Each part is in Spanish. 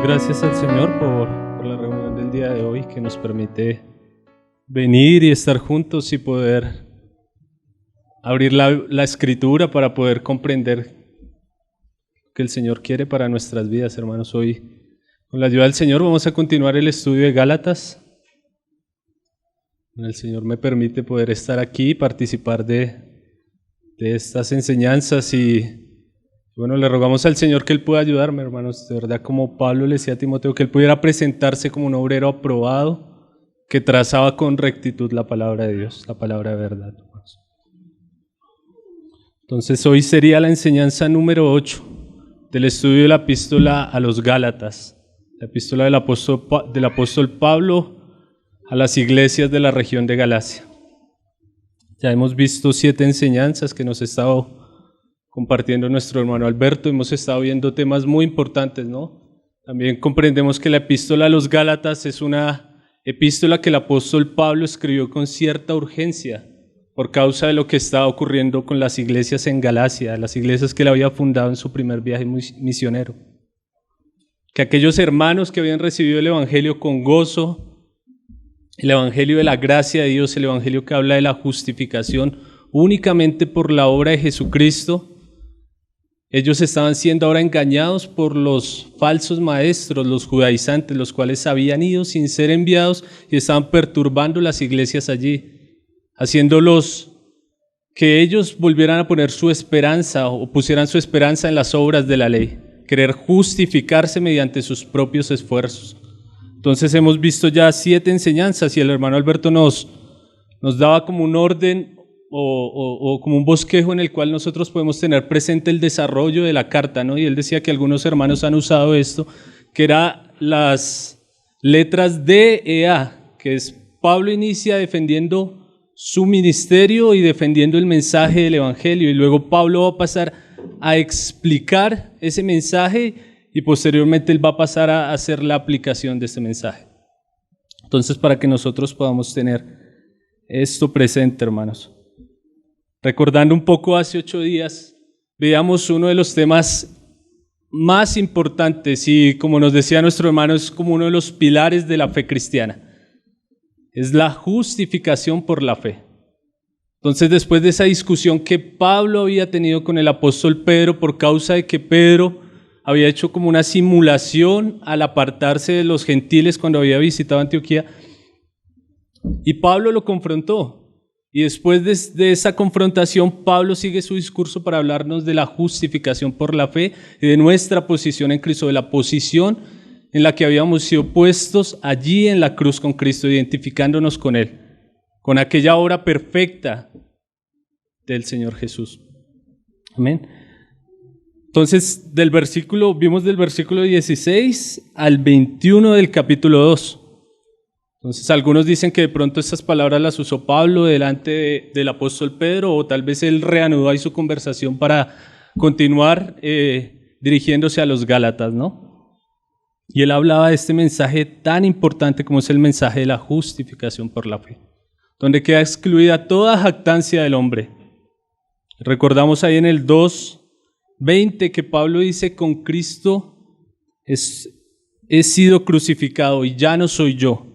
Damos gracias al Señor por la reunión del día de hoy que nos permite venir y estar juntos y poder abrir la escritura para poder comprender lo que el Señor quiere para nuestras vidas, hermanos. Hoy, con la ayuda del Señor, vamos a continuar el estudio de Gálatas. El Señor me permite poder estar aquí y participar de estas enseñanzas y bueno, le rogamos al Señor que Él pueda ayudarme, hermanos, de verdad, como Pablo le decía a Timoteo, que Él pudiera presentarse como un obrero aprobado que trazaba con rectitud la palabra de Dios, la palabra de verdad, hermanos. Entonces hoy sería la enseñanza número 8 del estudio de la epístola a los Gálatas, la epístola del apóstol Pablo a las iglesias de la región de Galacia. Ya hemos visto 7 enseñanzas que nos ha estado compartiendo nuestro hermano Alberto. Hemos estado viendo temas muy importantes, ¿no? También comprendemos que la epístola a los Gálatas es una epístola que el apóstol Pablo escribió con cierta urgencia por causa de lo que estaba ocurriendo con las iglesias en Galacia, las iglesias que él había fundado en su primer viaje misionero. Que aquellos hermanos que habían recibido el evangelio con gozo, el evangelio de la gracia de Dios, el evangelio que habla de la justificación únicamente por la obra de Jesucristo, ellos estaban siendo ahora engañados por los falsos maestros, los judaizantes, los cuales habían ido sin ser enviados y estaban perturbando las iglesias allí, haciéndolos que ellos volvieran a poner su esperanza o pusieran su esperanza en las obras de la ley, querer justificarse mediante sus propios esfuerzos. Entonces hemos visto ya 7 enseñanzas y el hermano Alberto nos daba como un orden o como un bosquejo en el cual nosotros podemos tener presente el desarrollo de la carta, ¿no? Y él decía que algunos hermanos han usado esto, que era las letras D, E, A, que es Pablo inicia defendiendo su ministerio y defendiendo el mensaje del evangelio, y luego Pablo va a pasar a explicar ese mensaje y posteriormente él va a pasar a hacer la aplicación de ese mensaje. Entonces, para que nosotros podamos tener esto presente, hermanos. Recordando un poco, hace 8 días veíamos uno de los temas más importantes y, como nos decía nuestro hermano, es como uno de los pilares de la fe cristiana. Es la justificación por la fe. Entonces, después de esa discusión que Pablo había tenido con el apóstol Pedro por causa de que Pedro había hecho como una simulación al apartarse de los gentiles cuando había visitado Antioquía, y Pablo lo confrontó. Y después de esa confrontación, Pablo sigue su discurso para hablarnos de la justificación por la fe y de nuestra posición en Cristo, de la posición en la que habíamos sido puestos allí en la cruz con Cristo, identificándonos con Él, con aquella obra perfecta del Señor Jesús. Amén. Entonces, vimos del versículo 16 al 21 del capítulo 2. Entonces, algunos dicen que de pronto estas palabras las usó Pablo delante del apóstol Pedro, o tal vez él reanudó ahí su conversación para continuar dirigiéndose a los Gálatas, ¿no? Y él hablaba de este mensaje tan importante como es el mensaje de la justificación por la fe, donde queda excluida toda jactancia del hombre. Recordamos ahí en el 2:20 que Pablo dice: con Cristo he sido crucificado y ya no soy yo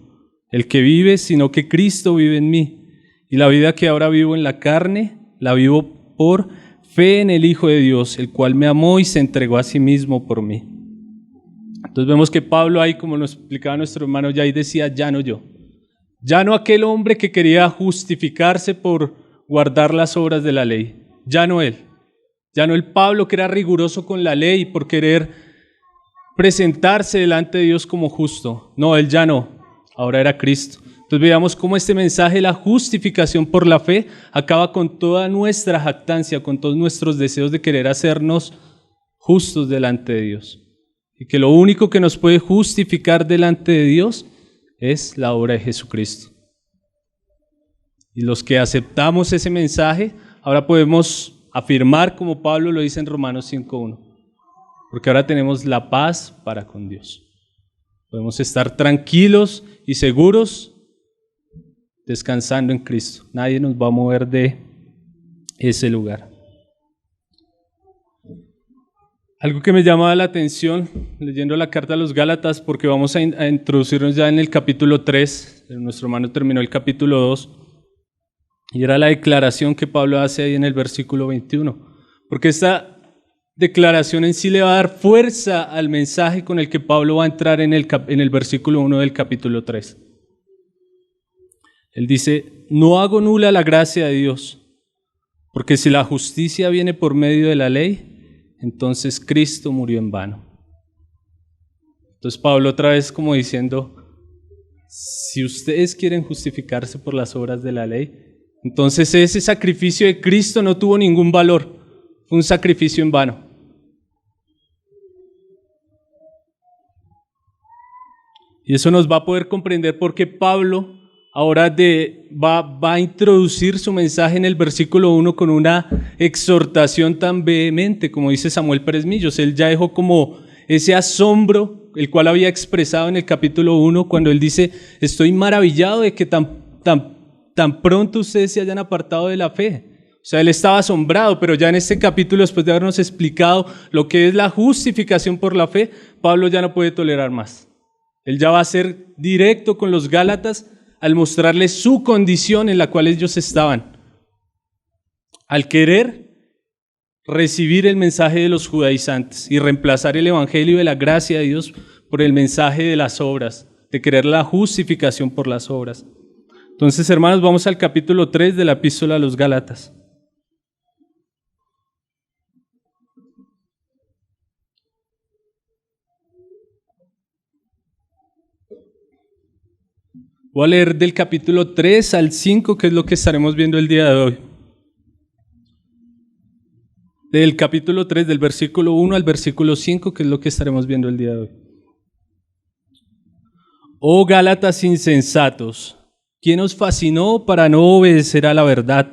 el que vive, sino que Cristo vive en mí. Y la vida que ahora vivo en la carne, la vivo por fe en el Hijo de Dios, el cual me amó y se entregó a sí mismo por mí. Entonces vemos que Pablo ahí, como nos explicaba nuestro hermano, ya ahí decía: ya no yo. Ya no aquel hombre que quería justificarse por guardar las obras de la ley. Ya no él. Ya no el Pablo que era riguroso con la ley por querer presentarse delante de Dios como justo. No, él ya no. Ahora era Cristo. Entonces veamos cómo este mensaje, la justificación por la fe, acaba con toda nuestra jactancia, con todos nuestros deseos de querer hacernos justos delante de Dios. Y que lo único que nos puede justificar delante de Dios es la obra de Jesucristo. Y los que aceptamos ese mensaje, ahora podemos afirmar, como Pablo lo dice en Romanos 5:1, porque ahora tenemos la paz para con Dios. Podemos estar tranquilos y seguros descansando en Cristo. Nadie nos va a mover de ese lugar. Algo que me llama la atención leyendo la carta a los Gálatas, porque vamos a introducirnos ya en el capítulo 3, nuestro hermano terminó el capítulo 2, y era la declaración que Pablo hace ahí en el versículo 21, porque esta declaración en sí le va a dar fuerza al mensaje con el que Pablo va a entrar en el versículo 1 del capítulo 3. Él dice: no hago nula la gracia de Dios, porque si la justicia viene por medio de la ley, entonces Cristo murió en vano. Entonces Pablo otra vez como diciendo, si ustedes quieren justificarse por las obras de la ley, entonces ese sacrificio de Cristo no tuvo ningún valor, fue un sacrificio en vano. Y eso nos va a poder comprender porque Pablo ahora va a introducir su mensaje en el versículo 1 con una exhortación tan vehemente, como dice Samuel Pérez Millos. Él ya dejó como ese asombro, el cual había expresado en el capítulo 1, cuando él dice: estoy maravillado de que tan pronto ustedes se hayan apartado de la fe. O sea, él estaba asombrado, pero ya en este capítulo, después de habernos explicado lo que es la justificación por la fe, Pablo ya no puede tolerar más. Él ya va a ser directo con los Gálatas al mostrarles su condición en la cual ellos estaban, al querer recibir el mensaje de los judaizantes y reemplazar el evangelio de la gracia de Dios por el mensaje de las obras, de querer la justificación por las obras. Entonces, hermanos, vamos al capítulo 3 de la epístola a los Gálatas. Voy a leer del capítulo 3 al 5, que es lo que estaremos viendo el día de hoy. Del capítulo 3, del versículo 1 al versículo 5, que es lo que estaremos viendo el día de hoy. Oh Gálatas insensatos, ¿quién os fascinó para no obedecer a la verdad?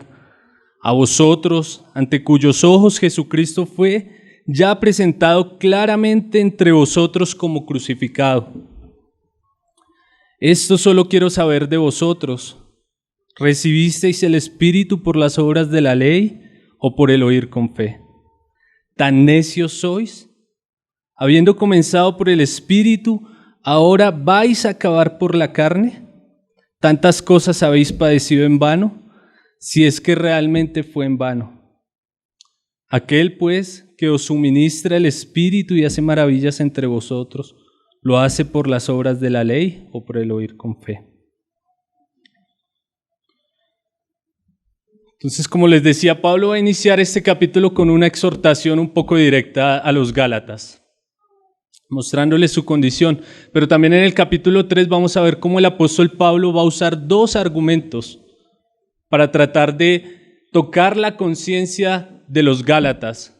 A vosotros, ante cuyos ojos Jesucristo fue ya presentado claramente entre vosotros como crucificado. Esto solo quiero saber de vosotros: ¿recibisteis el Espíritu por las obras de la ley o por el oír con fe? ¿Tan necios sois? Habiendo comenzado por el Espíritu, ¿ahora vais a acabar por la carne? ¿Tantas cosas habéis padecido en vano? Si es que realmente fue en vano. Aquel pues que os suministra el Espíritu y hace maravillas entre vosotros, ¿lo hace por las obras de la ley o por el oír con fe? Entonces, como les decía, Pablo va a iniciar este capítulo con una exhortación un poco directa a los Gálatas, mostrándoles su condición. Pero también en el capítulo 3 vamos a ver cómo el apóstol Pablo va a usar dos argumentos para tratar de tocar la conciencia de los Gálatas.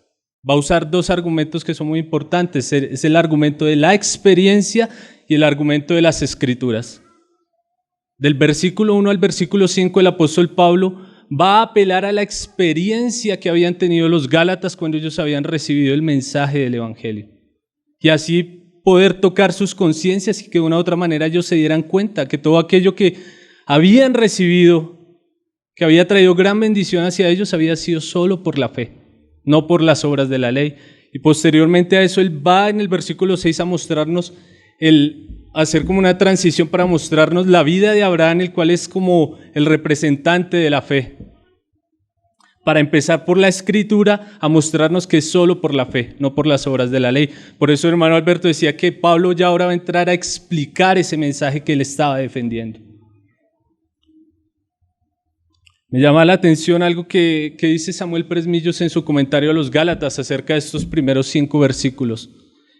Va a usar dos argumentos que son muy importantes. Es el argumento de la experiencia y el argumento de las Escrituras. Del versículo 1 al versículo 5, el apóstol Pablo va a apelar a la experiencia que habían tenido los Gálatas cuando ellos habían recibido el mensaje del Evangelio. Y así poder tocar sus conciencias y que de una u otra manera ellos se dieran cuenta que todo aquello que habían recibido, que había traído gran bendición hacia ellos, había sido solo por la fe, no por las obras de la ley. Y posteriormente a eso él va en el versículo 6 a mostrarnos, hacer como una transición para mostrarnos la vida de Abraham, el cual es como el representante de la fe. Para empezar por la Escritura a mostrarnos que es solo por la fe, no por las obras de la ley. Por eso hermano Alberto decía que Pablo ya ahora va a entrar a explicar ese mensaje que él estaba defendiendo. Me llama la atención algo que dice Samuel Pérez Millos en su comentario a los Gálatas acerca de estos primeros 5 versículos.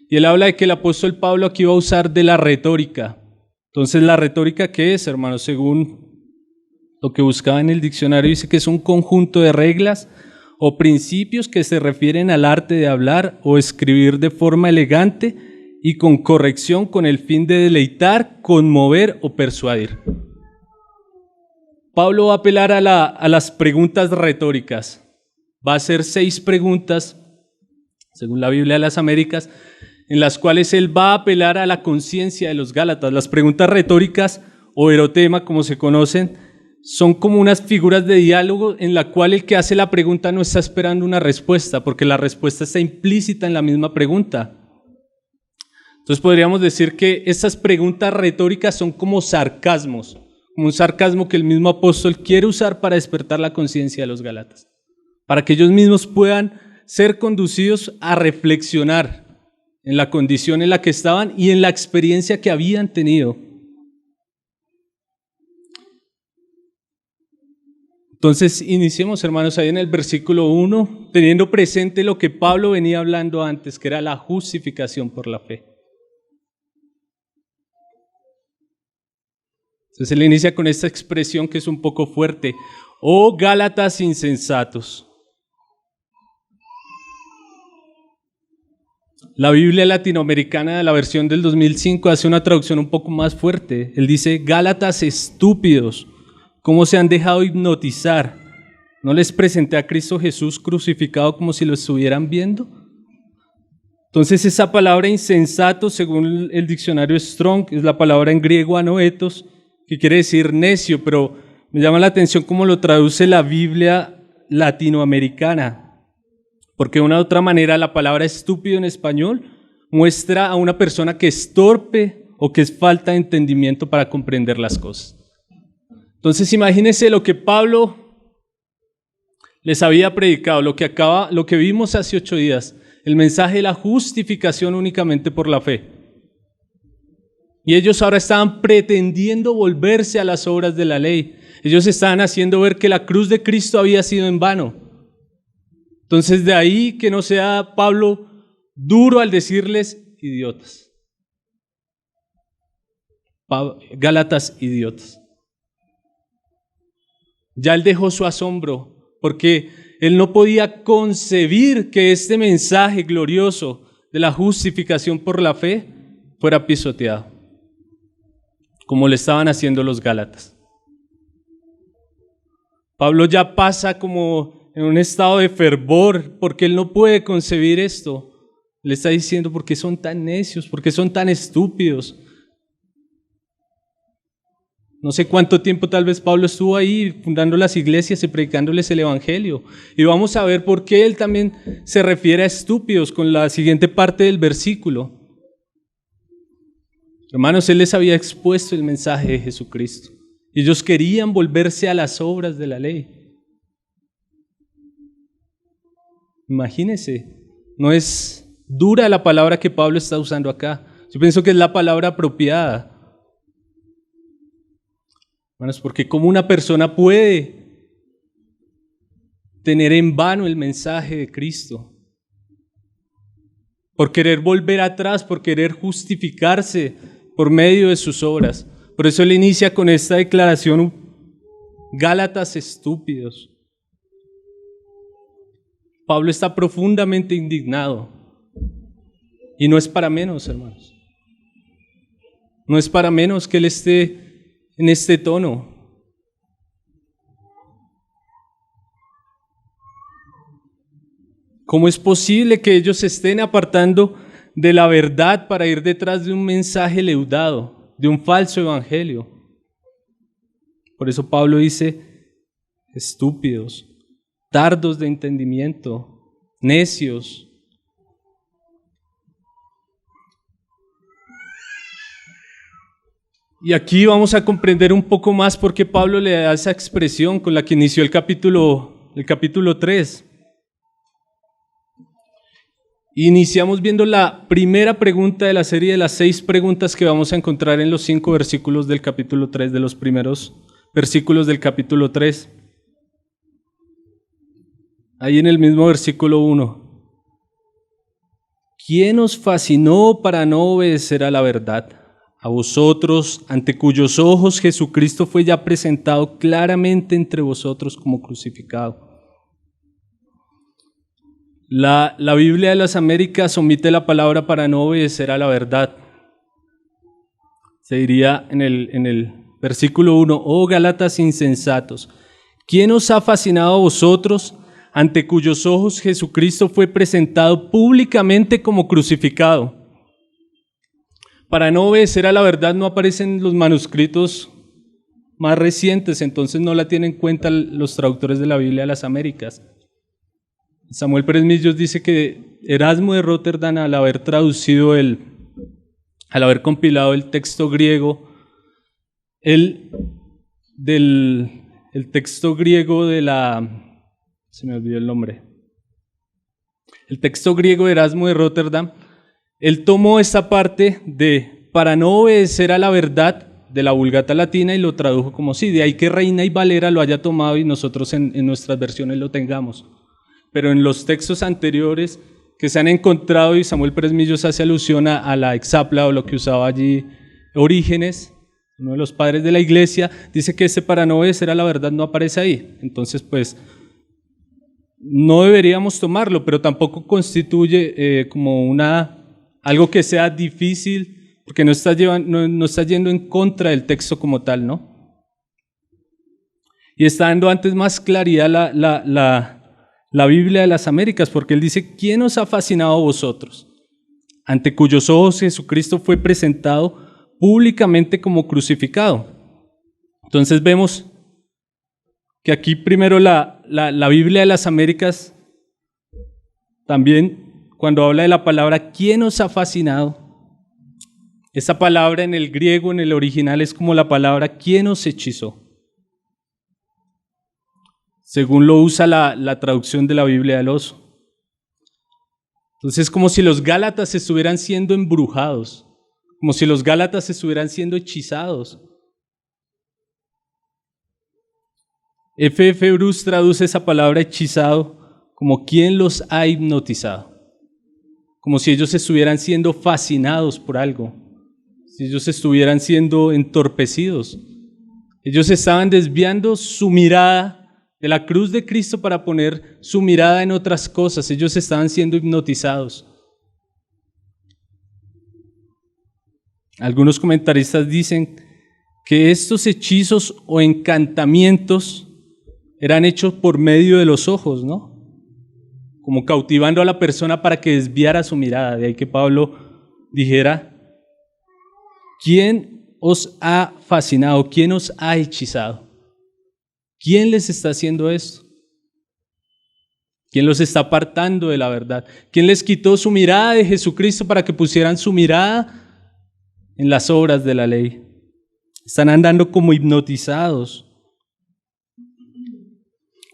Y él habla de que el apóstol Pablo aquí va a usar de la retórica. Entonces, ¿la retórica qué es, hermanos? Según lo que buscaba en el diccionario, dice que es un conjunto de reglas o principios que se refieren al arte de hablar o escribir de forma elegante y con corrección con el fin de deleitar, conmover o persuadir. Pablo va a apelar a las preguntas retóricas. Va a hacer 6 preguntas, según la Biblia de las Américas, en las cuales él va a apelar a la conciencia de los Gálatas. Las preguntas retóricas o erotema, como se conocen, son como unas figuras de diálogo en la cual el que hace la pregunta no está esperando una respuesta, porque la respuesta está implícita en la misma pregunta. Entonces podríamos decir que estas preguntas retóricas son como sarcasmos, como un sarcasmo que el mismo apóstol quiere usar para despertar la conciencia de los gálatas, para que ellos mismos puedan ser conducidos a reflexionar en la condición en la que estaban y en la experiencia que habían tenido. Entonces, iniciemos, hermanos, ahí en el versículo 1, teniendo presente lo que Pablo venía hablando antes, que era la justificación por la fe. Entonces, él inicia con esta expresión que es un poco fuerte. Oh, Gálatas insensatos. La Biblia latinoamericana de la versión del 2005 hace una traducción un poco más fuerte. Él dice, Gálatas estúpidos. ¿Cómo se han dejado hipnotizar? ¿No les presenté a Cristo Jesús crucificado como si lo estuvieran viendo? Entonces esa palabra insensato, según el diccionario Strong, es la palabra en griego anoetos, que quiere decir necio, pero me llama la atención cómo lo traduce la Biblia latinoamericana, porque de una u otra manera la palabra estúpido en español muestra a una persona que es torpe o que es falta de entendimiento para comprender las cosas. Entonces imagínense lo que Pablo les había predicado, lo que vimos hace 8 días, el mensaje de la justificación únicamente por la fe. Y ellos ahora estaban pretendiendo volverse a las obras de la ley. Ellos estaban haciendo ver que la cruz de Cristo había sido en vano. Entonces de ahí que no sea Pablo duro al decirles idiotas. Gálatas idiotas. Ya él dejó su asombro, porque él no podía concebir que este mensaje glorioso de la justificación por la fe fuera pisoteado, como le estaban haciendo los gálatas. Pablo ya pasa como en un estado de fervor, porque él no puede concebir esto. Le está diciendo, ¿por qué son tan necios? ¿Por qué son tan estúpidos? No sé cuánto tiempo tal vez Pablo estuvo ahí fundando las iglesias y predicándoles el evangelio. Y vamos a ver por qué él también se refiere a estúpidos con la siguiente parte del versículo. Hermanos, él les había expuesto el mensaje de Jesucristo. Y ellos querían volverse a las obras de la ley. Imagínense, no es dura la palabra que Pablo está usando acá. Yo pienso que es la palabra apropiada. Hermanos, porque cómo una persona puede tener en vano el mensaje de Cristo, por querer volver atrás, por querer justificarse por medio de sus obras. Por eso él inicia con esta declaración, Gálatas estúpidos. Pablo está profundamente indignado, y no es para menos, hermanos. No es para menos que él esté en este tono. ¿Cómo es posible que ellos se estén apartando de la verdad para ir detrás de un mensaje leudado, de un falso evangelio? Por eso Pablo dice, estúpidos, tardos de entendimiento, necios. Y aquí vamos a comprender un poco más por qué Pablo le da esa expresión con la que inició el capítulo 3. Iniciamos viendo la primera pregunta de la serie de las 6 preguntas que vamos a encontrar en los 5 versículos del capítulo 3, de los primeros versículos del capítulo 3. Ahí en el mismo versículo 1. ¿Quién os fascinó para no obedecer a la verdad? A vosotros, ante cuyos ojos Jesucristo fue ya presentado claramente entre vosotros como crucificado. La Biblia de las Américas omite la palabra para no obedecer a la verdad. Se diría en el versículo 1, oh Gálatas insensatos, ¿quién os ha fascinado a vosotros, ante cuyos ojos Jesucristo fue presentado públicamente como crucificado? Para no obedecer a la verdad no aparecen los manuscritos más recientes, entonces no la tienen en cuenta los traductores de la Biblia de las Américas. Samuel Pérez Millos dice que Erasmo de Rotterdam, al haber compilado el texto griego, el texto griego se me olvidó el nombre, el texto griego de Erasmo de Rotterdam, él tomó esta parte para no obedecer a la verdad de la Vulgata Latina y lo tradujo como sí, de ahí que Reina y Valera lo haya tomado y nosotros en nuestras versiones lo tengamos. Pero en los textos anteriores que se han encontrado, y Samuel Pérez Millos hace alusión a la Exapla o lo que usaba allí Orígenes, uno de los padres de la iglesia, dice que ese para no obedecer a la verdad no aparece ahí. Entonces, pues, no deberíamos tomarlo, pero tampoco constituye como algo que sea difícil, porque no está yendo en contra del texto como tal, ¿no? Y está dando antes más claridad la Biblia de las Américas, porque él dice, ¿quién os ha fascinado a vosotros? Ante cuyos ojos Jesucristo fue presentado públicamente como crucificado. Entonces vemos que aquí primero la Biblia de las Américas, también cuando habla de la palabra ¿quién os ha fascinado? Esa palabra en el griego, en el original, es como la palabra ¿quién os hechizó? Según lo usa la traducción de la Biblia del Oso. Entonces es como si los Gálatas estuvieran siendo embrujados, como si los Gálatas estuvieran siendo hechizados. F.F. Bruce traduce esa palabra hechizado como ¿quién los ha hipnotizado? Como si ellos estuvieran siendo fascinados por algo, si ellos estuvieran siendo entorpecidos. Ellos estaban desviando su mirada de la cruz de Cristo para poner su mirada en otras cosas. Ellos estaban siendo hipnotizados. Algunos comentaristas dicen que estos hechizos o encantamientos eran hechos por medio de los ojos, ¿no? Como cautivando a la persona para que desviara su mirada. De ahí que Pablo dijera, ¿quién os ha fascinado? ¿Quién os ha hechizado? ¿Quién les está haciendo esto? ¿Quién los está apartando de la verdad? ¿Quién les quitó su mirada de Jesucristo para que pusieran su mirada en las obras de la ley? Están andando como hipnotizados.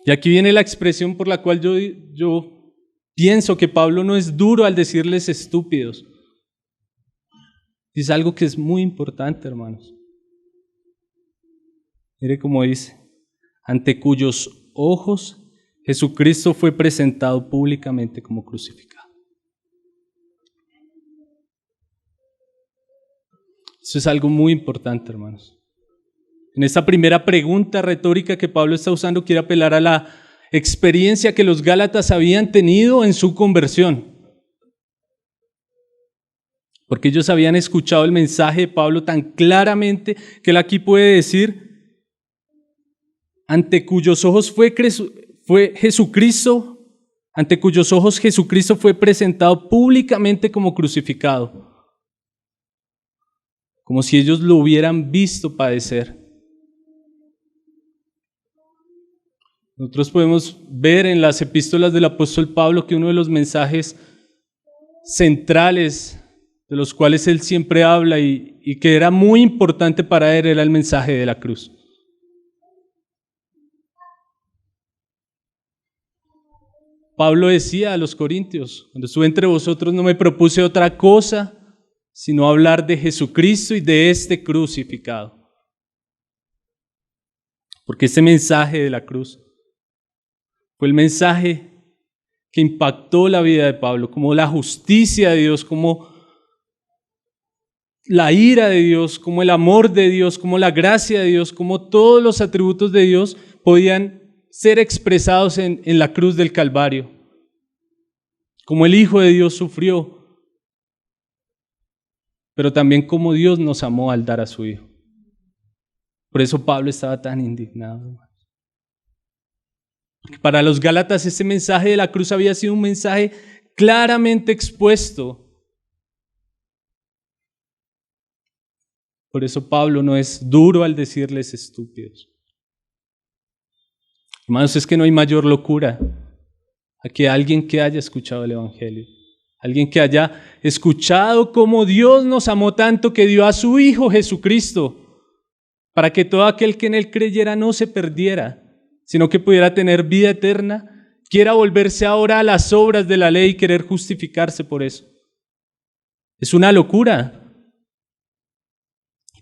Y aquí viene la expresión por la cual yo pienso que Pablo no es duro al decirles estúpidos. Es algo que es muy importante, hermanos. Mire cómo dice, ante cuyos ojos Jesucristo fue presentado públicamente como crucificado. Eso es algo muy importante, hermanos. En esta primera pregunta retórica que Pablo está usando, quiere apelar a la experiencia que los Gálatas habían tenido en su conversión. Porque ellos habían escuchado el mensaje de Pablo tan claramente que él aquí puede decir, ante cuyos ojos fue Jesucristo, ante cuyos ojos Jesucristo fue presentado públicamente como crucificado. Como si ellos lo hubieran visto padecer. Nosotros podemos ver en las epístolas del apóstol Pablo que uno de los mensajes centrales de los cuales él siempre habla y que era muy importante para él era el mensaje de la cruz. Pablo decía a los corintios, cuando estuve entre vosotros no me propuse otra cosa sino hablar de Jesucristo y de este crucificado. Porque ese mensaje de la cruz fue el mensaje que impactó la vida de Pablo, como la justicia de Dios, como la ira de Dios, como el amor de Dios, como la gracia de Dios, como todos los atributos de Dios podían ser expresados en la cruz del Calvario. Como el Hijo de Dios sufrió, pero también como Dios nos amó al dar a su Hijo. Por eso Pablo estaba tan indignado. Porque para los Gálatas ese mensaje de la cruz había sido un mensaje claramente expuesto. Por eso Pablo no es duro al decirles estúpidos. Hermanos, es que no hay mayor locura a que alguien que haya escuchado el Evangelio, alguien que haya escuchado cómo Dios nos amó tanto que dio a su Hijo Jesucristo, para que todo aquel que en Él creyera no se perdiera, sino que pudiera tener vida eterna, quiera volverse ahora a las obras de la ley y querer justificarse por eso. Es una locura.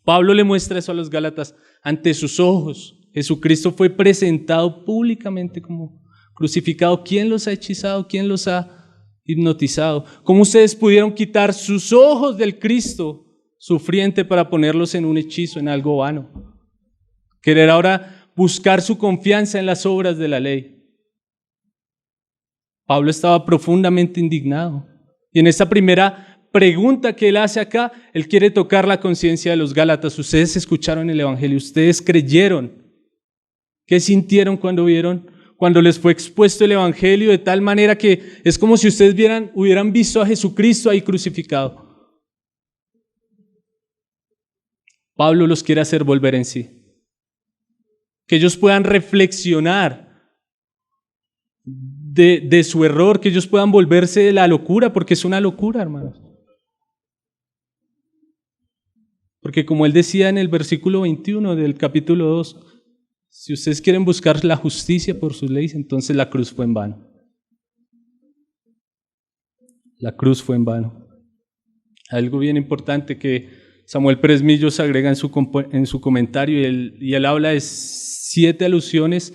Pablo le muestra eso a los Gálatas ante sus ojos. Jesucristo fue presentado públicamente como crucificado. ¿Quién los ha hechizado? ¿Quién los ha hipnotizado? ¿Cómo ustedes pudieron quitar sus ojos del Cristo sufriente para ponerlos en un hechizo, en algo vano? Querer ahora buscar su confianza en las obras de la ley. Pablo estaba profundamente indignado. Y en esta primera pregunta que él hace acá, él quiere tocar la conciencia de los Gálatas. Ustedes escucharon el Evangelio, ustedes creyeron. ¿Qué sintieron cuando vieron? Cuando les fue expuesto el Evangelio de tal manera que es como si ustedes hubieran visto a Jesucristo ahí crucificado. Pablo los quiere hacer volver en sí. Que ellos puedan reflexionar de su error, que ellos puedan volverse de la locura, porque es una locura, hermanos. Porque como él decía en el versículo 21 del capítulo 2, si ustedes quieren buscar la justicia por sus leyes, entonces la cruz fue en vano. La cruz fue en vano. Algo bien importante que Samuel Pérez Millos agrega en su comentario, y él habla de 7 alusiones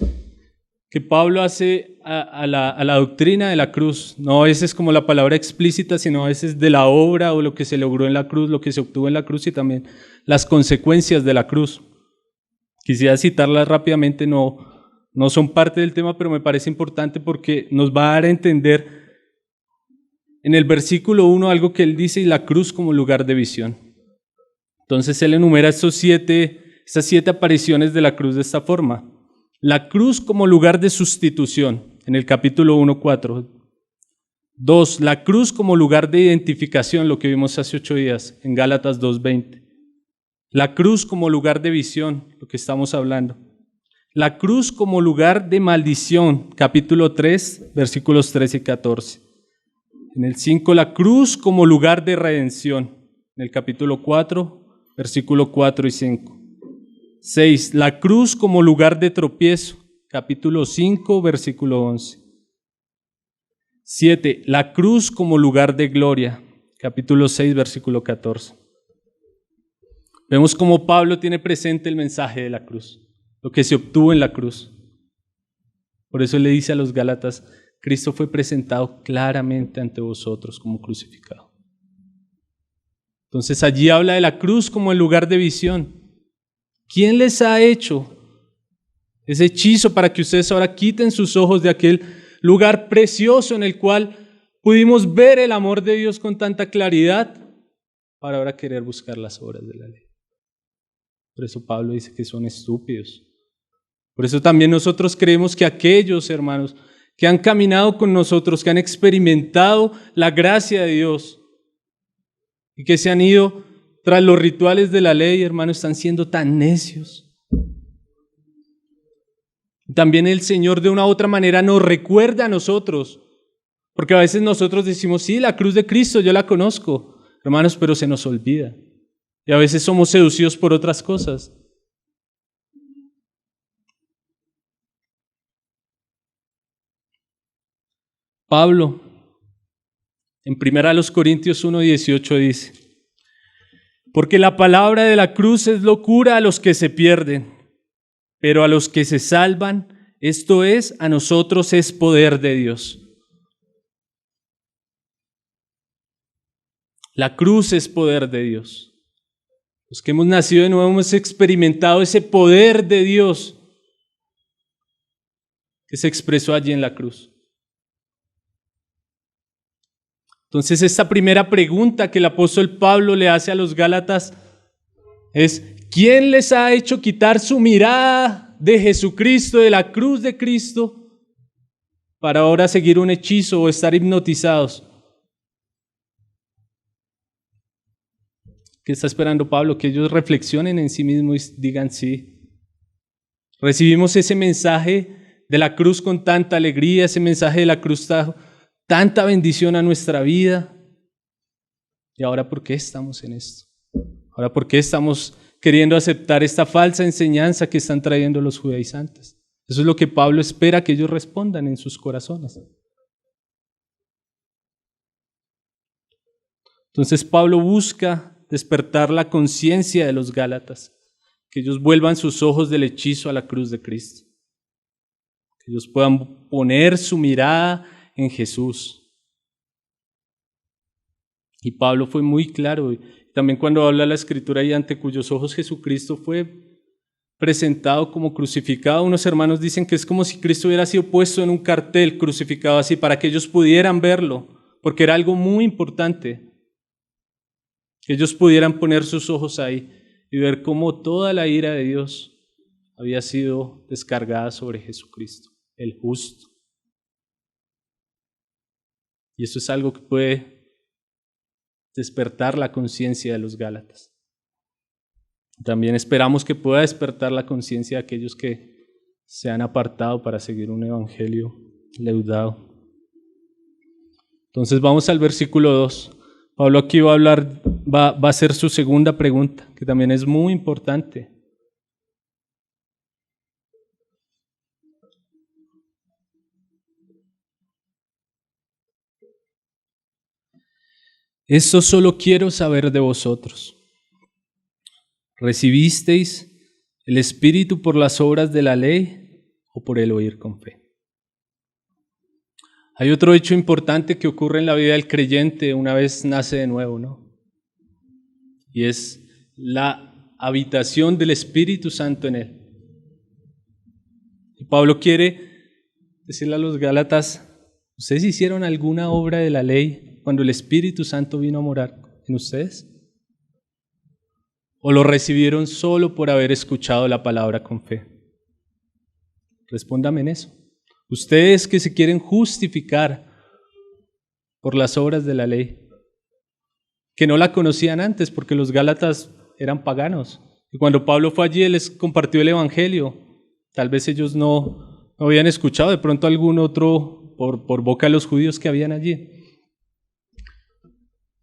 que Pablo hace a la doctrina de la cruz. No a veces como la palabra explícita, sino a veces de la obra o lo que se logró en la cruz, lo que se obtuvo en la cruz y también las consecuencias de la cruz. Quisiera citarlas rápidamente, no son parte del tema, pero me parece importante porque nos va a dar a entender en el versículo 1 algo que él dice, y la cruz como lugar de visión. Entonces él enumera estas 7 apariciones de la cruz de esta forma. La cruz como lugar de sustitución, en el capítulo 1:4. 2, la cruz como lugar de identificación, lo que vimos hace 8 días, en Gálatas 2:20. La cruz como lugar de visión, lo que estamos hablando. La cruz como lugar de maldición, capítulo 3, versículos 13 y 14. En el 5, la cruz como lugar de redención, en el capítulo 4, versículo 4 y 5. 6, la cruz como lugar de tropiezo, capítulo 5, versículo 11. 7, la cruz como lugar de gloria, capítulo 6, versículo 14. Vemos cómo Pablo tiene presente el mensaje de la cruz, lo que se obtuvo en la cruz. Por eso le dice a los Gálatas, Cristo fue presentado claramente ante vosotros como crucificado. Entonces allí habla de la cruz como el lugar de visión. ¿Quién les ha hecho ese hechizo para que ustedes ahora quiten sus ojos de aquel lugar precioso en el cual pudimos ver el amor de Dios con tanta claridad para ahora querer buscar las obras de la ley? Por eso Pablo dice que son estúpidos. Por eso también nosotros creemos que aquellos hermanos que han caminado con nosotros, que han experimentado la gracia de Dios y que se han ido tras los rituales de la ley, hermanos, están siendo tan necios. También el Señor de una u otra manera nos recuerda a nosotros, porque a veces nosotros decimos, sí, la cruz de Cristo yo la conozco, hermanos, pero se nos olvida. Y a veces somos seducidos por otras cosas. Pablo, en 1 Corintios 1:18 dice, porque la palabra de la cruz es locura a los que se pierden, pero a los que se salvan, esto es, a nosotros es poder de Dios. La cruz es poder de Dios. Los que hemos nacido de nuevo hemos experimentado ese poder de Dios que se expresó allí en la cruz. Entonces esta primera pregunta que el apóstol Pablo le hace a los Gálatas es, ¿quién les ha hecho quitar su mirada de Jesucristo, de la cruz de Cristo, para ahora seguir un hechizo o estar hipnotizados? ¿Qué está esperando Pablo? Que ellos reflexionen en sí mismos y digan sí. Recibimos ese mensaje de la cruz con tanta alegría, ese mensaje de la cruz trajo tanta bendición a nuestra vida. ¿Y ahora por qué estamos en esto? ¿Ahora por qué estamos queriendo aceptar esta falsa enseñanza que están trayendo los judaizantes? Eso es lo que Pablo espera que ellos respondan en sus corazones. Entonces Pablo busca despertar la conciencia de los gálatas, que ellos vuelvan sus ojos del hechizo a la cruz de Cristo, que ellos puedan poner su mirada en Jesús. Y Pablo fue muy claro, también cuando habla la Escritura y ante cuyos ojos Jesucristo fue presentado como crucificado. Unos hermanos dicen que es como si Cristo hubiera sido puesto en un cartel crucificado así para que ellos pudieran verlo, porque era algo muy importante, que ellos pudieran poner sus ojos ahí y ver cómo toda la ira de Dios había sido descargada sobre Jesucristo, el justo. Y eso es algo que puede despertar la conciencia de los gálatas. También esperamos que pueda despertar la conciencia de aquellos que se han apartado para seguir un evangelio leudado. Entonces vamos al versículo 2. Pablo aquí va a hacer su segunda pregunta, que también es muy importante. Esto solo quiero saber de vosotros. ¿Recibisteis el Espíritu por las obras de la ley o por el oír con fe? Hay otro hecho importante que ocurre en la vida del creyente una vez nace de nuevo, ¿no? Y es la habitación del Espíritu Santo en él. Y Pablo quiere decirle a los gálatas, ¿ustedes hicieron alguna obra de la ley cuando el Espíritu Santo vino a morar en ustedes? ¿O lo recibieron solo por haber escuchado la palabra con fe? Respóndame en eso. Ustedes que se quieren justificar por las obras de la ley, que no la conocían antes porque los gálatas eran paganos. Y cuando Pablo fue allí, él les compartió el evangelio. Tal vez ellos no habían escuchado, de pronto algún otro por boca de los judíos que habían allí.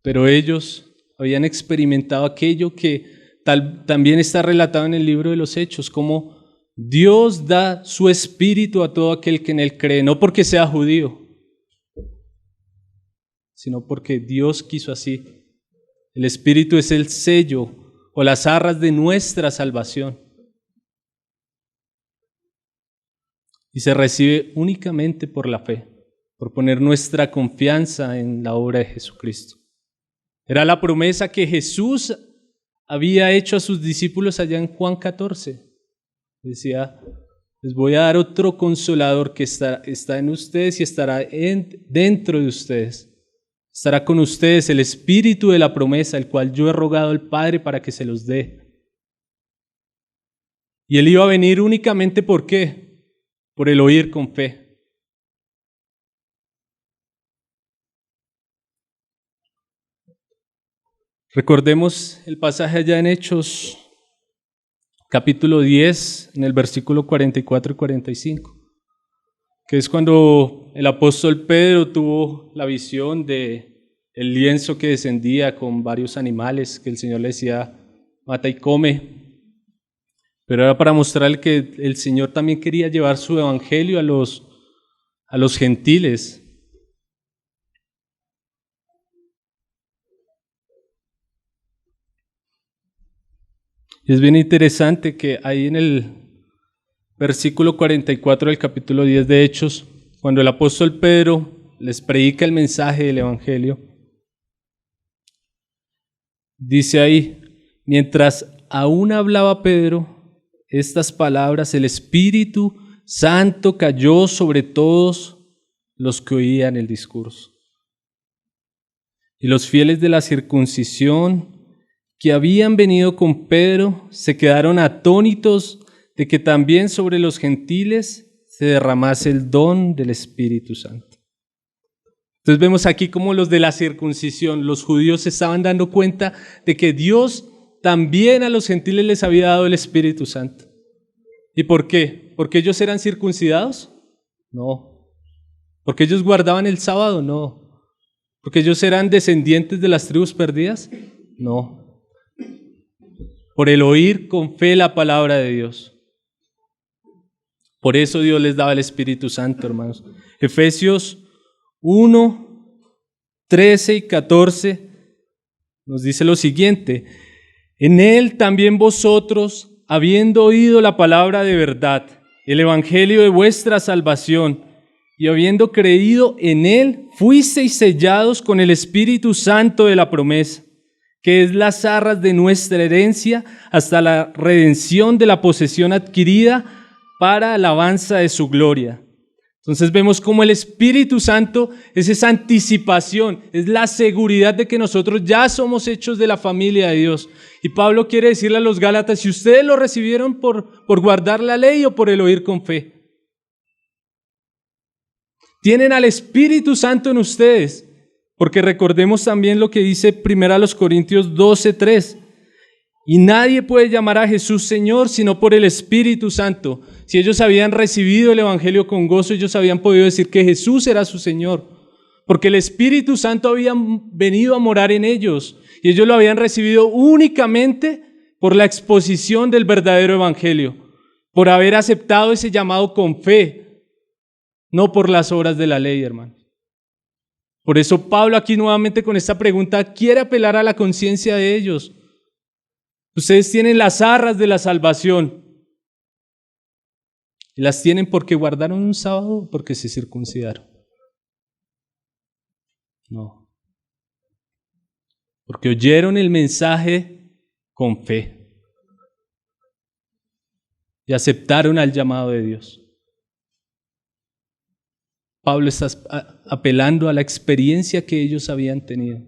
Pero ellos habían experimentado aquello que también está relatado en el libro de los Hechos, como Dios da su espíritu a todo aquel que en él cree, no porque sea judío, sino porque Dios quiso así. El espíritu es el sello o las arras de nuestra salvación. Y se recibe únicamente por la fe, por poner nuestra confianza en la obra de Jesucristo. Era la promesa que Jesús había hecho a sus discípulos allá en Juan 14. Decía, les voy a dar otro consolador que está en ustedes y estará dentro de ustedes. Estará con ustedes el Espíritu de la promesa, el cual yo he rogado al Padre para que se los dé. Y Él iba a venir únicamente ¿por qué? Por el oír con fe. Recordemos el pasaje allá en Hechos, capítulo 10, en el versículo 44 y 45, que es cuando el apóstol Pedro tuvo la visión de el lienzo que descendía con varios animales, que el Señor le decía, mata y come. Pero era para mostrarle que el Señor también quería llevar su evangelio a los gentiles. Y es bien interesante que ahí en el versículo 44 del capítulo 10 de Hechos, cuando el apóstol Pedro les predica el mensaje del evangelio, dice ahí, mientras aún hablaba Pedro estas palabras, el Espíritu Santo cayó sobre todos los que oían el discurso. Y los fieles de la circuncisión que habían venido con Pedro se quedaron atónitos de que también sobre los gentiles se derramase el don del Espíritu Santo. Entonces vemos aquí como los de la circuncisión, los judíos se estaban dando cuenta de que Dios también a los gentiles les había dado el Espíritu Santo. ¿Y por qué? ¿Porque ellos eran circuncidados? No. ¿Porque ellos guardaban el sábado? No. ¿Porque ellos eran descendientes de las tribus perdidas? No. Por el oír con fe la palabra de Dios. Por eso Dios les daba el Espíritu Santo, hermanos. Efesios 1, 13 y 14 nos dice lo siguiente: en él también vosotros, habiendo oído la palabra de verdad, el evangelio de vuestra salvación, y habiendo creído en él, fuisteis sellados con el Espíritu Santo de la promesa, que es las arras de nuestra herencia hasta la redención de la posesión adquirida para alabanza de su gloria. Entonces vemos cómo el Espíritu Santo es esa anticipación, es la seguridad de que nosotros ya somos hechos de la familia de Dios. Y Pablo quiere decirle a los Gálatas: si ustedes lo recibieron por guardar la ley o por el oír con fe, tienen al Espíritu Santo en ustedes, porque recordemos también lo que dice 1 Corintios 12:3. Y nadie puede llamar a Jesús Señor sino por el Espíritu Santo. Si ellos habían recibido el Evangelio con gozo, ellos habían podido decir que Jesús era su Señor, porque el Espíritu Santo había venido a morar en ellos y ellos lo habían recibido únicamente por la exposición del verdadero Evangelio, por haber aceptado ese llamado con fe, no por las obras de la ley, hermanos. Por eso Pablo aquí nuevamente con esta pregunta quiere apelar a la conciencia de ellos. Ustedes tienen las arras de la salvación. ¿Y las tienen porque guardaron un sábado o porque se circuncidaron? No. Porque oyeron el mensaje con fe y aceptaron al llamado de Dios. Pablo está apelando a la experiencia que ellos habían tenido.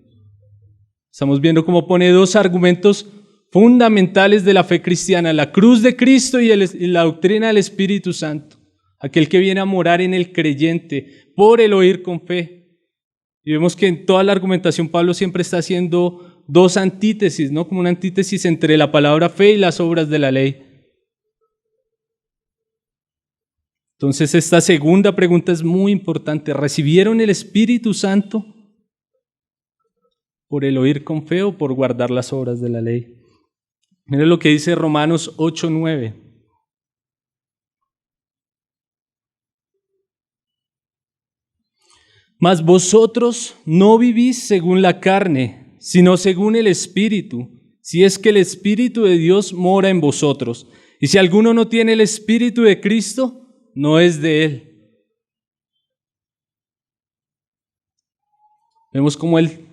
Estamos viendo cómo pone dos argumentos fundamentales de la fe cristiana: la cruz de Cristo y la doctrina del Espíritu Santo, aquel que viene a morar en el creyente por el oír con fe. Y vemos que en toda la argumentación Pablo siempre está haciendo dos antítesis, ¿no? Como una antítesis entre la palabra fe y las obras de la ley. Entonces esta segunda pregunta es muy importante: ¿recibieron el Espíritu Santo por el oír con fe o por guardar las obras de la ley? Miren lo que dice Romanos 8:9. Mas vosotros no vivís según la carne, sino según el Espíritu, si es que el Espíritu de Dios mora en vosotros. Y si alguno no tiene el Espíritu de Cristo, no es de él. Vemos cómo él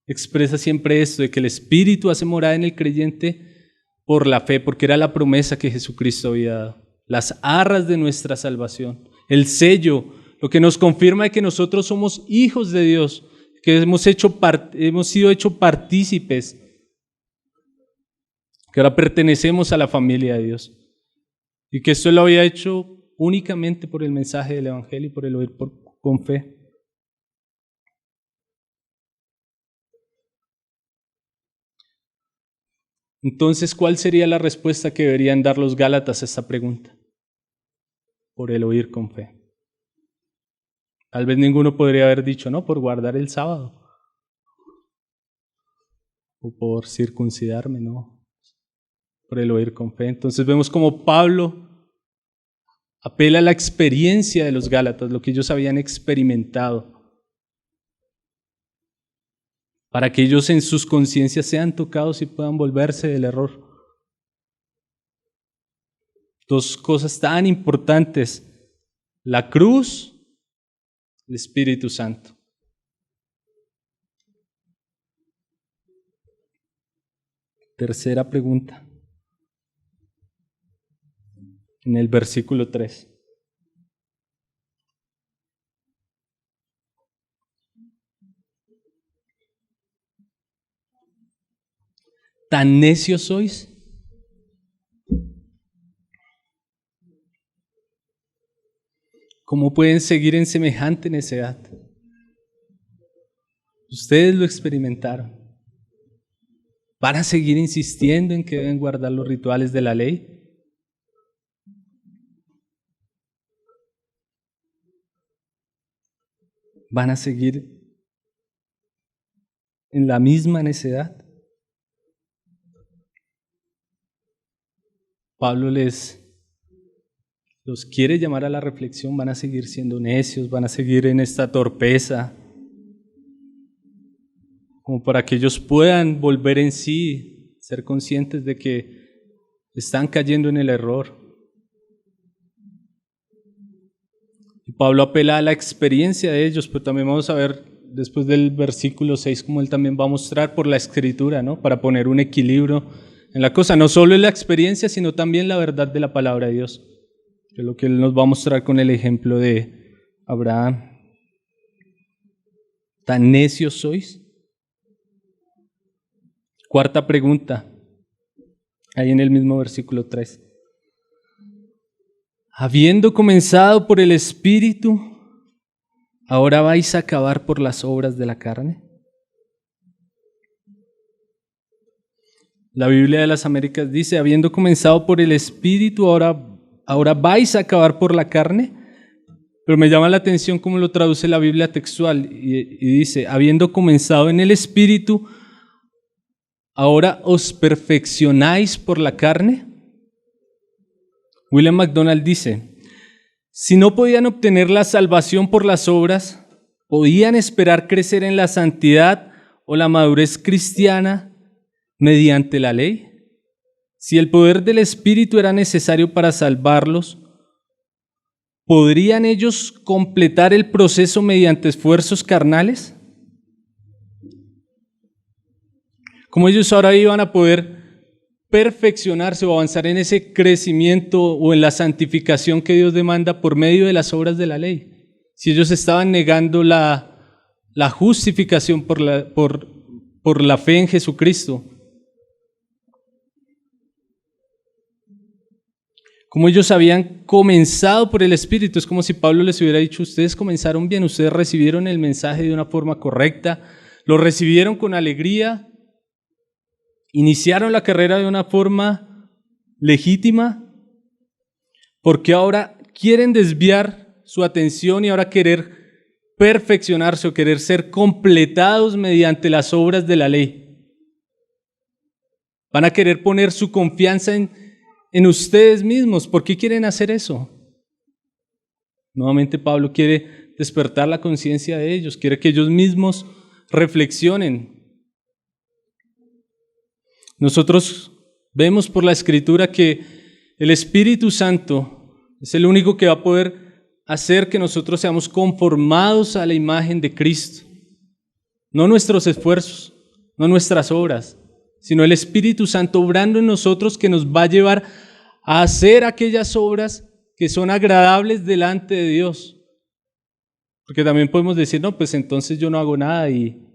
expresa siempre esto, de que el Espíritu hace morada en el creyente por la fe, porque era la promesa que Jesucristo había dado. Las arras de nuestra salvación, el sello, lo que nos confirma de que nosotros somos hijos de Dios, que hemos sido hechos partícipes, que ahora pertenecemos a la familia de Dios. Y que esto lo había hecho únicamente por el mensaje del Evangelio y por el oír con fe. Entonces, ¿cuál sería la respuesta que deberían dar los Gálatas a esta pregunta? Por el oír con fe. Tal vez ninguno podría haber dicho, no, por guardar el sábado. O por circuncidarme, no. Por el oír con fe. Entonces vemos como Pablo apela a la experiencia de los Gálatas, lo que ellos habían experimentado, para que ellos en sus conciencias sean tocados y puedan volverse del error. Dos cosas tan importantes: la cruz, el Espíritu Santo. Tercera pregunta, en el versículo 3. ¿Tan necios sois? ¿Cómo pueden seguir en semejante necedad? Ustedes lo experimentaron. ¿Van a seguir insistiendo en que deben guardar los rituales de la ley? ¿Van a seguir en la misma necedad? Pablo los quiere llamar a la reflexión. ¿Van a seguir siendo necios? ¿Van a seguir en esta torpeza? Como para que ellos puedan volver en sí, ser conscientes de que están cayendo en el error. Y Pablo apela a la experiencia de ellos, pero también vamos a ver después del versículo 6 como él también va a mostrar por la escritura, ¿no? Para poner un equilibrio en la cosa. No solo es la experiencia, sino también la verdad de la palabra de Dios, que es lo que él nos va a mostrar con el ejemplo de Abraham. ¿Tan necios sois? Cuarta pregunta, ahí en el mismo versículo 3. Habiendo comenzado por el Espíritu, ¿ahora vais a acabar por las obras de la carne? La Biblia de las Américas dice, habiendo comenzado por el Espíritu, ahora vais a acabar por la carne. Pero me llama la atención cómo lo traduce la Biblia textual y dice, habiendo comenzado en el Espíritu, ¿ahora os perfeccionáis por la carne? William MacDonald dice, si no podían obtener la salvación por las obras, ¿podían esperar crecer en la santidad o la madurez cristiana mediante la ley? Si el poder del Espíritu era necesario para salvarlos, ¿podrían ellos completar el proceso mediante esfuerzos carnales? ¿Cómo ellos ahora iban a poder perfeccionarse o avanzar en ese crecimiento o en la santificación que Dios demanda por medio de las obras de la ley? Si ellos estaban negando la justificación por la fe en Jesucristo. Como ellos habían comenzado por el Espíritu, es como si Pablo les hubiera dicho, ustedes comenzaron bien, ustedes recibieron el mensaje de una forma correcta, lo recibieron con alegría, iniciaron la carrera de una forma legítima, porque ahora quieren desviar su atención y ahora querer perfeccionarse o querer ser completados mediante las obras de la ley. Van a querer poner su confianza en ustedes mismos. ¿Por qué quieren hacer eso? Nuevamente Pablo quiere despertar la conciencia de ellos, quiere que ellos mismos reflexionen. Nosotros vemos por la Escritura que el Espíritu Santo es el único que va a poder hacer que nosotros seamos conformados a la imagen de Cristo. No nuestros esfuerzos, no nuestras obras, sino el Espíritu Santo obrando en nosotros que nos va a llevar a hacer aquellas obras que son agradables delante de Dios. Porque también podemos decir, no, pues entonces yo no hago nada y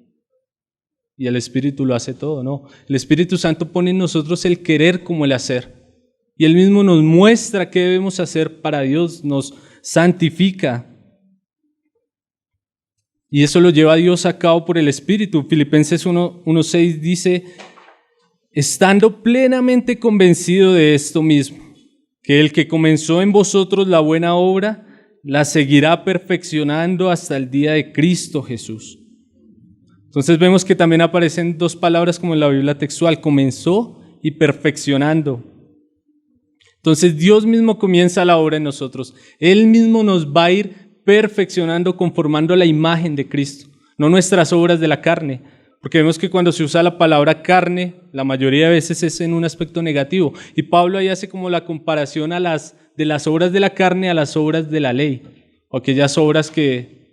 el Espíritu lo hace todo. No, el Espíritu Santo pone en nosotros el querer como el hacer. Y Él mismo nos muestra qué debemos hacer para Dios, nos santifica. Y eso lo lleva a Dios a cabo por el Espíritu. Filipenses 1:6 dice, estando plenamente convencido de esto mismo, que el que comenzó en vosotros la buena obra, la seguirá perfeccionando hasta el día de Cristo Jesús. Entonces vemos que también aparecen dos palabras como en la Biblia textual, comenzó y perfeccionando. Entonces Dios mismo comienza la obra en nosotros. Él mismo nos va a ir perfeccionando, conformando la imagen de Cristo, no nuestras obras de la carne. Porque vemos que cuando se usa la palabra carne, la mayoría de veces es en un aspecto negativo. Y Pablo ahí hace como la comparación de las obras de la carne a las obras de la ley. O aquellas obras que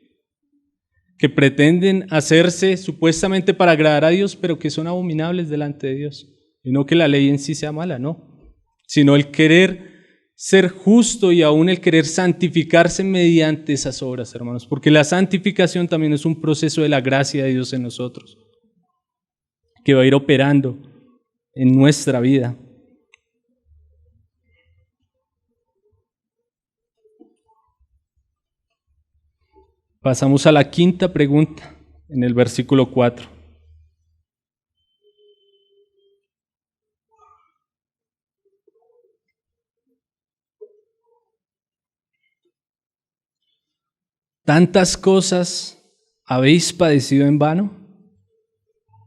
pretenden hacerse supuestamente para agradar a Dios, pero que son abominables delante de Dios. Y no que la ley en sí sea mala, no. Sino el querer ser justo y aún el querer santificarse mediante esas obras, hermanos. Porque la santificación también es un proceso de la gracia de Dios en nosotros, que va a ir operando en nuestra vida. Pasamos a la quinta pregunta, en el versículo 4. ¿Tantas cosas habéis padecido en vano?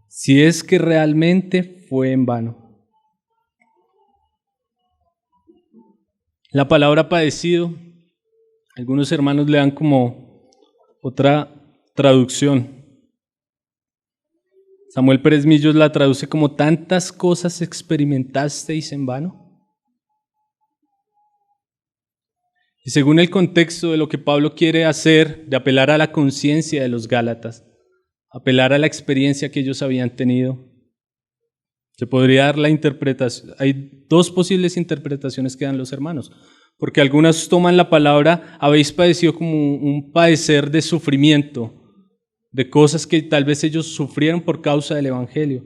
Si es que realmente fue en vano. La palabra padecido, algunos hermanos le dan como otra traducción. Samuel Pérez Millos la traduce como: ¿tantas cosas experimentasteis en vano? Y según el contexto de lo que Pablo quiere hacer, de apelar a la conciencia de los Gálatas, apelar a la experiencia que ellos habían tenido, se podría dar la interpretación. Hay dos posibles interpretaciones que dan los hermanos, porque algunas toman la palabra habéis padecido como un padecer de sufrimiento, de cosas que tal vez ellos sufrieron por causa del Evangelio.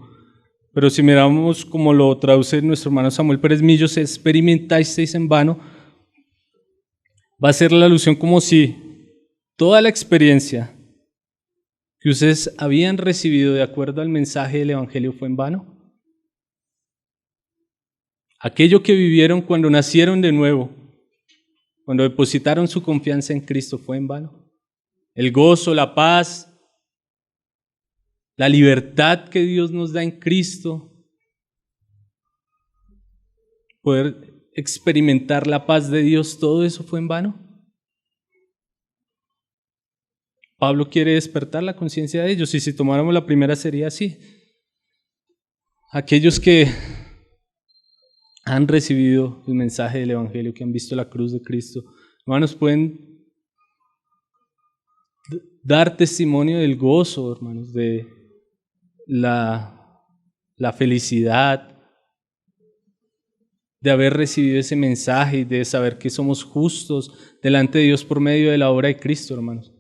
Pero si miramos como lo traduce nuestro hermano Samuel Pérez Millos, experimentasteis en vano, va a ser la alusión como si toda la experiencia que ustedes habían recibido de acuerdo al mensaje del Evangelio fue en vano. Aquello que vivieron cuando nacieron de nuevo, cuando depositaron su confianza en Cristo, fue en vano. El gozo, la paz, la libertad que Dios nos da en Cristo, poder experimentar la paz de Dios, ¿todo eso fue en vano? Pablo quiere despertar la conciencia de ellos, y si tomáramos la primera sería así: aquellos que han recibido el mensaje del Evangelio, que han visto la cruz de Cristo, hermanos, pueden dar testimonio del gozo, hermanos, de la felicidad de haber recibido ese mensaje y de saber que somos justos delante de Dios por medio de la obra de Cristo, hermanos.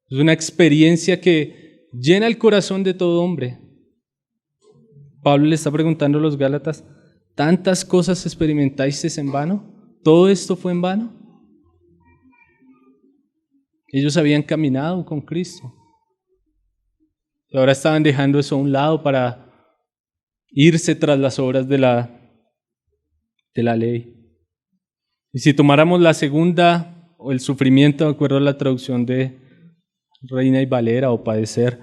Es una experiencia que llena el corazón de todo hombre. Pablo le está preguntando a los Gálatas: ¿tantas cosas experimentasteis en vano? ¿Todo esto fue en vano? Ellos habían caminado con Cristo y ahora estaban dejando eso a un lado para irse tras las obras de la ley. Y si tomáramos la segunda, o el sufrimiento, de acuerdo a la traducción de Reina y Valera, o padecer,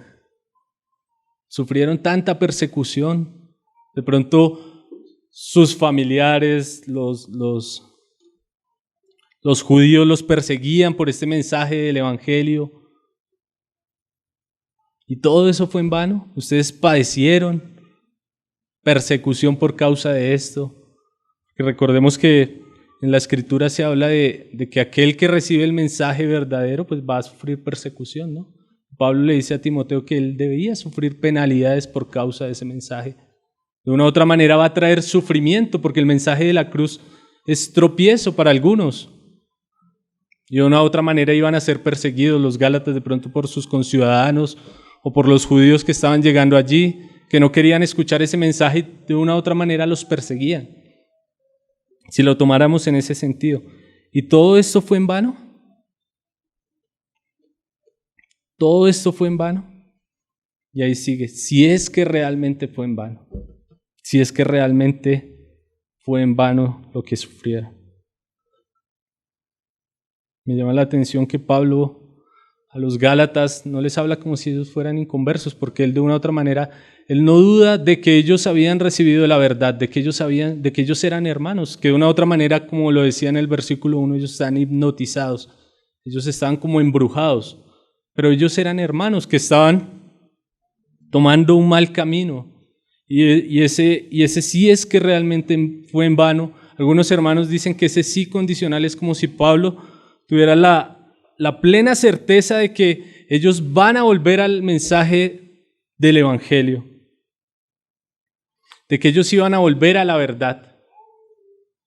sufrieron tanta persecución. De pronto sus familiares, los judíos los perseguían por este mensaje del Evangelio, y todo eso fue en vano. Ustedes padecieron persecución por causa de esto. Y recordemos que en la Escritura se habla de que aquel que recibe el mensaje verdadero pues va a sufrir persecución, ¿no? Pablo le dice a Timoteo que él debía sufrir penalidades por causa de ese mensaje. De una u otra manera va a traer sufrimiento, porque el mensaje de la cruz es tropiezo para algunos. Y de una u otra manera iban a ser perseguidos los Gálatas, de pronto por sus conciudadanos o por los judíos que estaban llegando allí, que no querían escuchar ese mensaje y de una u otra manera los perseguían. Si lo tomáramos en ese sentido. ¿Y todo esto fue en vano? ¿Todo esto fue en vano? Y ahí sigue: si es que realmente fue en vano. Si es que realmente fue en vano lo que sufrieron. Me llama la atención que Pablo a los Gálatas no les habla como si ellos fueran inconversos, porque él de una u otra manera, él no duda de que ellos habían recibido la verdad, de que ellos eran hermanos, que de una u otra manera, como lo decía en el versículo 1, ellos están hipnotizados, ellos estaban como embrujados, pero ellos eran hermanos que estaban tomando un mal camino, y ese sí es que realmente fue en vano. Algunos hermanos dicen que ese sí condicional es como si Pablo tuviera la plena certeza de que ellos van a volver al mensaje del Evangelio, de que ellos iban a volver a la verdad.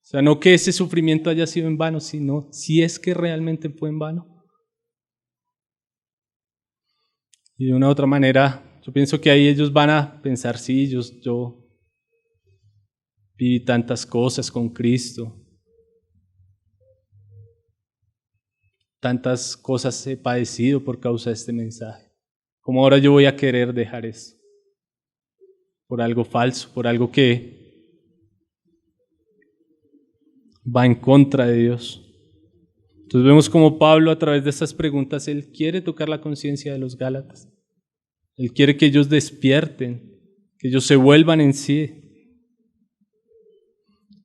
O sea, no que ese sufrimiento haya sido en vano, sino si es que realmente fue en vano. Y de una u otra manera, yo pienso que ahí ellos van a pensar: sí, yo viví tantas cosas con Cristo, tantas cosas he padecido por causa de este mensaje. ¿Cómo ahora yo voy a querer dejar esto? Por algo falso, por algo que va en contra de Dios. Entonces vemos como Pablo, a través de estas preguntas, él quiere tocar la conciencia de los Gálatas. Él quiere que ellos despierten, que ellos se vuelvan en sí.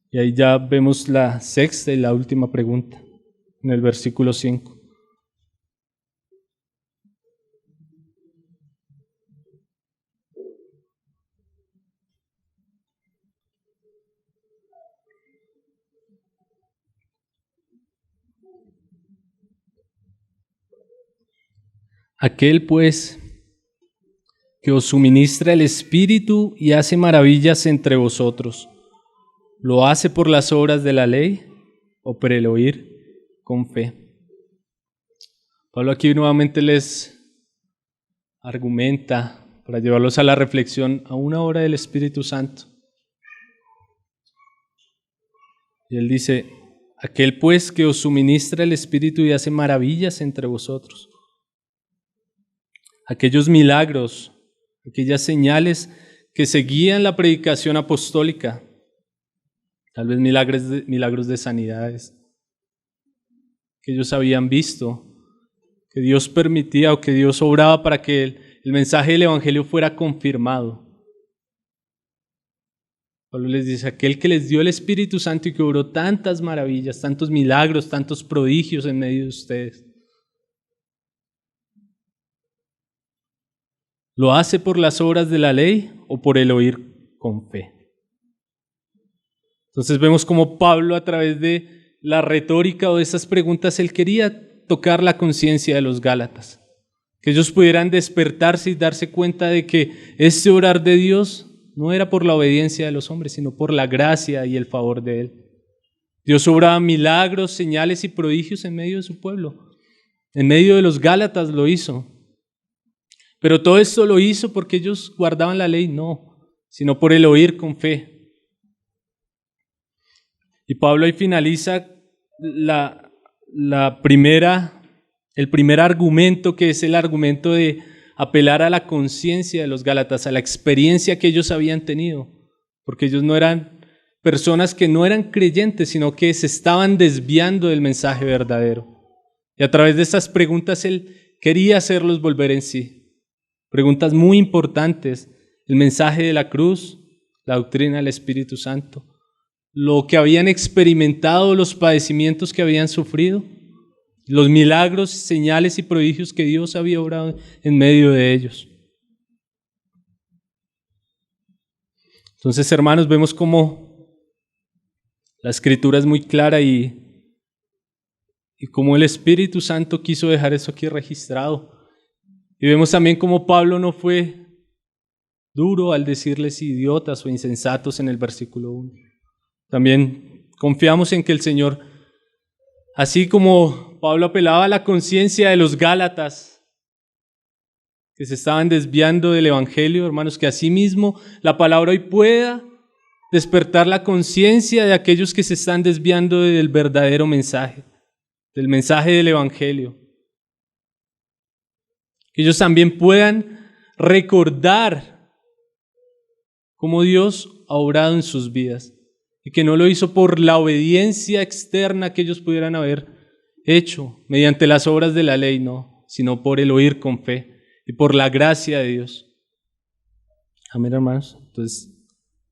Y ahí ya vemos la sexta y la última pregunta, en el versículo 5. Aquel pues que os suministra el Espíritu y hace maravillas entre vosotros, ¿lo hace por las obras de la ley o por el oír con fe? Pablo aquí nuevamente les argumenta para llevarlos a la reflexión a una obra del Espíritu Santo. Y él dice, aquel pues que os suministra el Espíritu y hace maravillas entre vosotros. Aquellos milagros, aquellas señales que seguían la predicación apostólica, tal vez milagros de sanidades, que ellos habían visto, que Dios permitía o que Dios obraba para que el mensaje del Evangelio fuera confirmado. Pablo les dice, aquel que les dio el Espíritu Santo y que obró tantas maravillas, tantos milagros, tantos prodigios en medio de ustedes, ¿lo hace por las obras de la ley o por el oír con fe? Entonces vemos como Pablo, a través de la retórica o de esas preguntas, él quería tocar la conciencia de los Gálatas, que ellos pudieran despertarse y darse cuenta de que este obrar de Dios no era por la obediencia de los hombres, sino por la gracia y el favor de Él. Dios obraba milagros, señales y prodigios en medio de su pueblo. En medio de los Gálatas lo hizo. Pero todo esto lo hizo porque ellos guardaban la ley, no, sino por el oír con fe. Y Pablo ahí finaliza el primer argumento, que es el argumento de apelar a la conciencia de los Gálatas, a la experiencia que ellos habían tenido, porque ellos no eran personas que no eran creyentes, sino que se estaban desviando del mensaje verdadero. Y a través de estas preguntas él quería hacerlos volver en sí. Preguntas muy importantes: el mensaje de la cruz, la doctrina del Espíritu Santo, lo que habían experimentado, los padecimientos que habían sufrido, los milagros, señales y prodigios que Dios había obrado en medio de ellos. Entonces, hermanos, vemos cómo la Escritura es muy clara y cómo el Espíritu Santo quiso dejar eso aquí registrado. Y vemos también cómo Pablo no fue duro al decirles idiotas o insensatos en el versículo 1. También confiamos en que el Señor, así como Pablo apelaba a la conciencia de los Gálatas que se estaban desviando del Evangelio, hermanos, que asimismo la palabra hoy pueda despertar la conciencia de aquellos que se están desviando del verdadero mensaje, del mensaje del Evangelio. Que ellos también puedan recordar cómo Dios ha obrado en sus vidas y que no lo hizo por la obediencia externa que ellos pudieran haber hecho mediante las obras de la ley, no, sino por el oír con fe y por la gracia de Dios. Amén, hermanos. Entonces,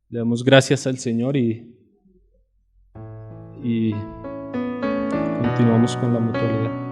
le damos gracias al Señor y continuamos con la mutualidad.